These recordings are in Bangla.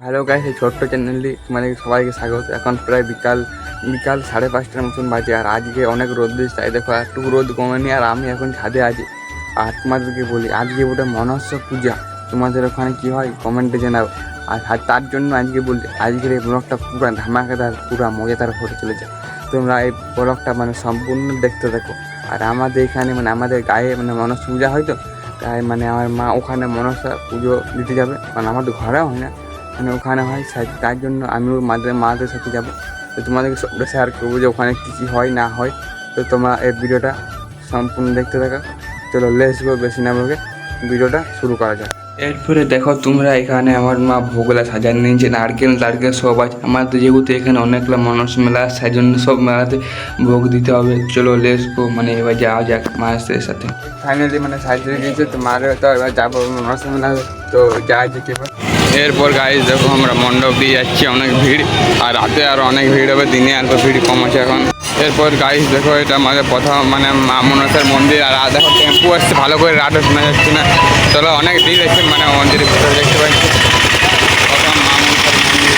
হ্যালো গাইস, এই ছোট্ট চ্যানেলটি মানে সবাইকে স্বাগত। এখন প্রায় বিকাল 5:30টার মতন বাজে, আর আজকে অনেক রোদ দিচ্ছে। তাই দেখো একটু রোদ কমেনি, আর আমি এখন ছাদে আছি। আর তোমাদেরকে বলি, আজকে ওটা মনসা পূজা। তোমাদের ওখানে কী হয় কমেন্টে জানাও। আর তার জন্য আজকে বলি, আজকের এই ব্লগটা পুরো ধামাকাদার, পুরো মজাদার হতে চলেছে। তোমরা এই ব্লগটা মানে সম্পূর্ণ দেখতে থাকো। আর আমাদের এখানে মানে আমাদের গায়ে মানে মনসা পূজা হয়, তো তাই মানে আমার মা ওখানে মনসা পুজো দিতে যাবে। মানে আমাদের ঘরে হয় না, মানে ওখানে হয়, তার জন্য আমিও মাদের সাথে যাবো। তো তোমাদেরকে সবটা শেয়ার করবো যে ওখানে কী কী হয় না হয়। তো তোমরা এই ভিডিওটা সম্পূর্ণ দেখতে থাকো। চলো লেটস গো, বেশি না বলে ভিডিওটা শুরু করা যাক। এরপরে দেখো তোমরা, এখানে আমার মা ভোগলা সাজান নিয়েছে, নারকেল সব আছে। আমার তো যেহেতু এখানে অনেকগুলো মানুষ মেলা, সেই জন্য সব মেলাতে ভোগ দিতে হবে। চলো লেটস গো, মানে এবার যাওয়া যাক মায়ের সাথে। ফাইনালি মানে সাজিয়ে দিয়েছে, তো মারে তো এবার যাবো মানুষ মেলা, তো যাওয়া যাক এবার। এরপর গাইজ দেখো, আমরা মণ্ডপ দিয়ে যাচ্ছি, অনেক ভিড়। আর রাতে আরও অনেক ভিড় হবে, দিনে আর ভিড় কম আছে এখন। এরপর গাইজ দেখো, এটা আমাদের প্রথম মানে মা মনসার মন্দির। আর দেখো টেম্পু আসছে, ভালো করে রাতও শোনা যাচ্ছে না। চলো অনেক ভিড় আছে মানে মন্দিরের ভিতরে দেখতে পাচ্ছি প্রথম মা মনসার মন্দির।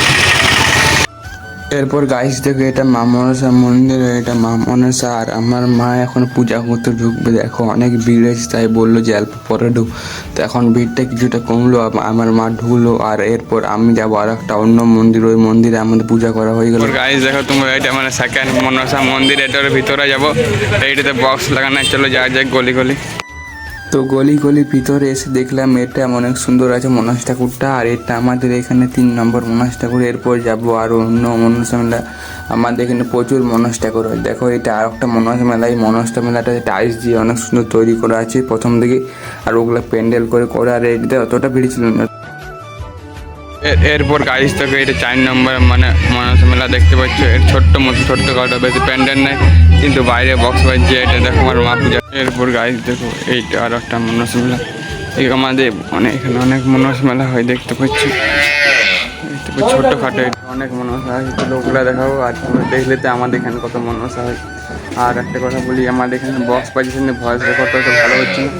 এরপর গাইজ দেখো, এটা মা মনসা মন্দির, এটা মা মনসা। আর আমার মা এখন পূজা করতে ঢুকবে। দেখো অনেক ভিড় আছে, তাই বললো যে অল্প পরে ঢুক। তো এখন ভিড়টা কিছুটা কমলো, আমার মা ঢুকলো। আর এরপর আমি যাবো আর একটা অন্য মন্দির, ওই মন্দিরে আমাদের পূজা করা হয়ে গেল। গাইজ দেখো তোমরা, এটা মানে সেকেন্ড মনসা মন্দির, এটার ভিতরে যাবো। এইটাতে বক্স লাগানো, চলো যা যাক গলি গলি। তো গলি ভিতরে এসে দেখলাম এটা অনেক সুন্দর আছে মনসা ঠাকুরটা। আর এটা আমাদের এখানে 3 নম্বর মনসা ঠাকুর। এরপর যাবো আর অন্য মনসা মেলা। আমাদের এখানে প্রচুর মনসা ঠাকুর হয়। দেখো এটা আর একটা মনসা মেলা। এই মনসা মেলাটা টাইলস দিয়ে অনেক সুন্দর তৈরি করা আছে প্রথম দিকে, আর ওগুলো প্যান্ডেল করে। আর এটাতে অতটা ভিড় ছিল না। এরপর গাইজ থেকে এটা 4 নম্বর মানে মনসা মেলা দেখতে পাচ্ছ। এর ছোট্ট কাটা, বেশি প্যান্ডেল নেই, কিন্তু বাইরে বক্স বাজছে। এটা দেখো আমার মা পূজা। এরপর গাইজ দেখো, এইটা আর একটা মনসা মেলা। আমাদের মানে এখানে অনেক মনসা মেলা হয় দেখতে পাচ্ছি। ছোট্টখাটো অনেক মনসা হয়, ওগুলো দেখাবো। আর তোমরা দেখলে তো আমাদের এখানে কত মনসা হয়। আর একটা কথা বলি, আমাদের এখানে বক্স বাজিয়েছেন, ভয়েস রেকর্ডটা তো ভালো হচ্ছে না।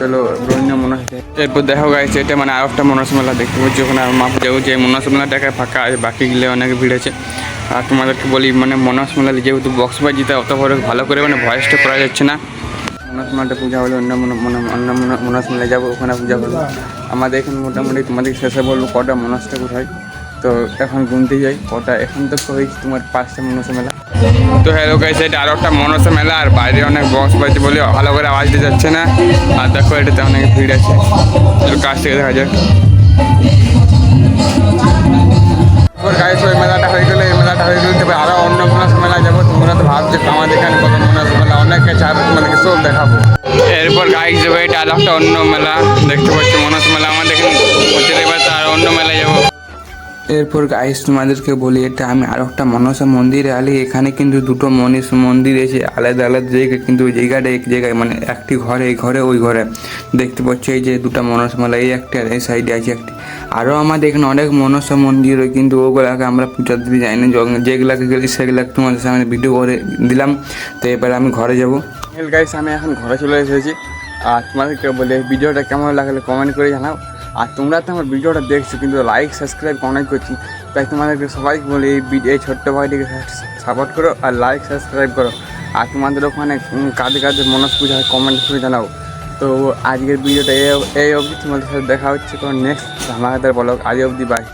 চলো রোহিণী মনসা। এরপর দেখো গাইছে, এটা মানে আর একটা মনসা মেলা দেখতে পাচ্ছি। ওখানে মা পূজা করছে। এই মনসা মেলাটাকে ফাঁকা আছে, বাকি গেলে অনেক ভিড় আছে। আর তোমাদেরকে বলি, মানে মনসা মেলায় যেহেতু বক্স বাজিতে অত ভালো করে মানে ভয়েসটা করা যাচ্ছে না। মনসা মেলাটা পূজা হলে অন্য মনসা মেলায় যাবো, ওখানে পূজা করবো। আমাদের এখানে মোটামুটি তোমাদের শেষে বলবো কটা মনসা ঠাকুর হয়। তো এখন গুনতে যাই কটা। এখন তো হয়েছে তোমার 5টা মনসা মেলা। তো হ্যালো গাইস, এটা আরও একটা মনসা মেলা। আর বাইরে অনেক বক্স বাজছে বলে ভালো করে আওয়াজ দিয়ে যাচ্ছে না। আর দেখো এটাতে অনেক ভিড় আছে, কাছ থেকে দেখা যাক। গাইস ওই মেলাটা হয়ে গেলে, এই মেলাটা হয়ে গেলে তবে আরও অন্য মনসা মেলা যাবো। তোমরা তো ভাবছো আমাদের এখানে কত মনসা মেলা, অনেক আছে, আর তোমাদেরকে সব দেখাবো। এরপর গাইস যাবো, এটা আর একটা অন্য মেলা দেখতে পাচ্ছি মনসা মেলা। আমাদের এখানে এবার তো আর অন্য মেলায় যাবো। এরপর গাইস তোমাদেরকে বলি, এটা আমি আর একটা মনসা মন্দিরে আলি। এখানে কিন্তু দুটো মন্দির আছে আলাদা জায়গায়, কিন্তু ওই জায়গাটা এক জায়গায় মানে একটি ঘরে, এই ঘরে ওই ঘরে দেখতে পাচ্ছি। এই যে দুটো মনসা মেলা, এই একটা আর এই সাইডে আছে একটি। আরও আমাদের এখানে অনেক মনসা মন্দির হয়, কিন্তু ওগুলাকে আমরা পূজা দিতে যাই না। যেগুলাকে গেলে সেগুলাকে তোমাদের সামনে ভিডিও করে দিলাম। তো এবার আমি ঘরে যাবো। গাইস আমি এখন ঘরে চলে এসেছি। আর তোমাদেরকে বলে ভিডিওটা কেমন লাগলে কমেন্ট করে জানাও। আর তোমরা তো আমার ভিডিওটা দেখছো, কিন্তু লাইক সাবস্ক্রাইব কমেন্ট করছি। তাই তোমাদেরকে সবাইকে বলি, এই ছোট্ট ভাইটিকে সাপোর্ট করো আর লাইক সাবস্ক্রাইব করো। আর তোমাদের ওখানে কাদের মনসা পূজা হয় কমেন্ট করে জানাও। তো আজকের ভিডিওটা এই অবধি। তোমাদের সাথে দেখা হচ্ছে কোনো নেক্সট ধামাকাদার ব্লগ। আজ অবধি বাই।